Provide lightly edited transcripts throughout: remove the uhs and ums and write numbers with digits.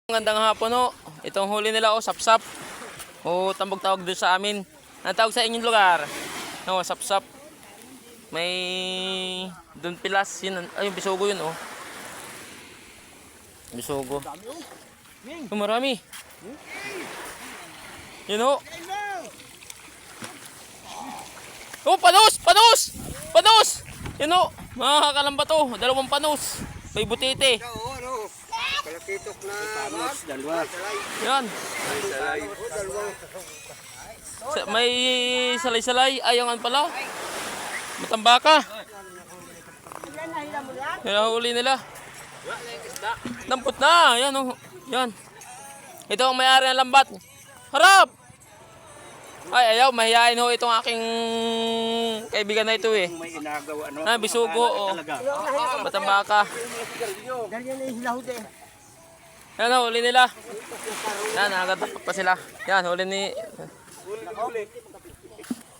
Magandang hapon ho. Itong huli nila sapsap. O tambog tawag doon sa amin. Ang tawag sa inyong lugar? No, sapsap. May doon pilas yun. Ay, yung bisugo yun Bisugo. Marami. Yun ho. Oh, panos! Panos! Panos! Yun ho. Makakalamba to. Dalawang panos. May butite. Kalakitok na panos, dalawa. Yan. May salay-salay. Ayangan pala. Matambaka. Yan huli nila. Dampot na. Yan Yan. Ito ang may-ari ng lambat. Harap! Ay, ayaw. Mahihain ho itong aking kaibigan na ito eh. May inagawa Bisugo Matambaka. Yan huli nila. Yan, nakagatapak pa sila. Yan, huli ni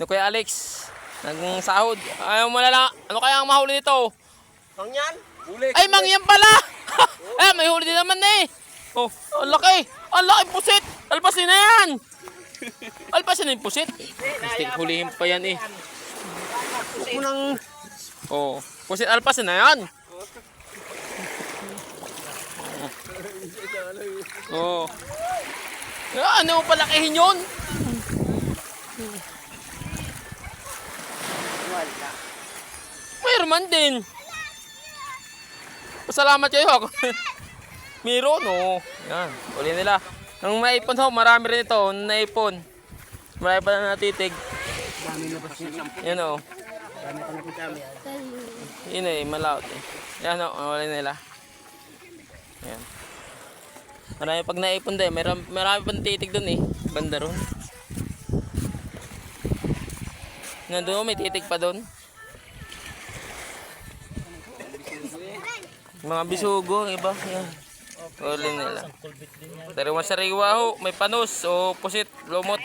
Kuya Alex. Naging sahod. Ayaw mo na lang. Ano kaya ang mahuli nito? Mangyan? Ay, mangyan pala! Eh, may huli din naman eh. Oh, ang laki. Ang laki pusit. Alpasin na yan. Alpasin na yung pusit. Gusto hulihin pa yan eh. Huwag mo nang... Oh, pusit alpasin na yan. Oh. Ano palakihin yun? Mayroon man din. Pasalamat kayo ako. Meron Yan, uli nila. Ang maipon marami rin ito. Naipon. Marami pa na natitig. Yan Yun malaot eh. Yan uli nila. Yan. Marami pag naipon din. Marami pang titig dun eh. Banda ron. Nandun may titig pa dun. Mga bisugo, iba. Yan. Uli nila. Sariwa-sariwa ho. May panos o pusit, lumot.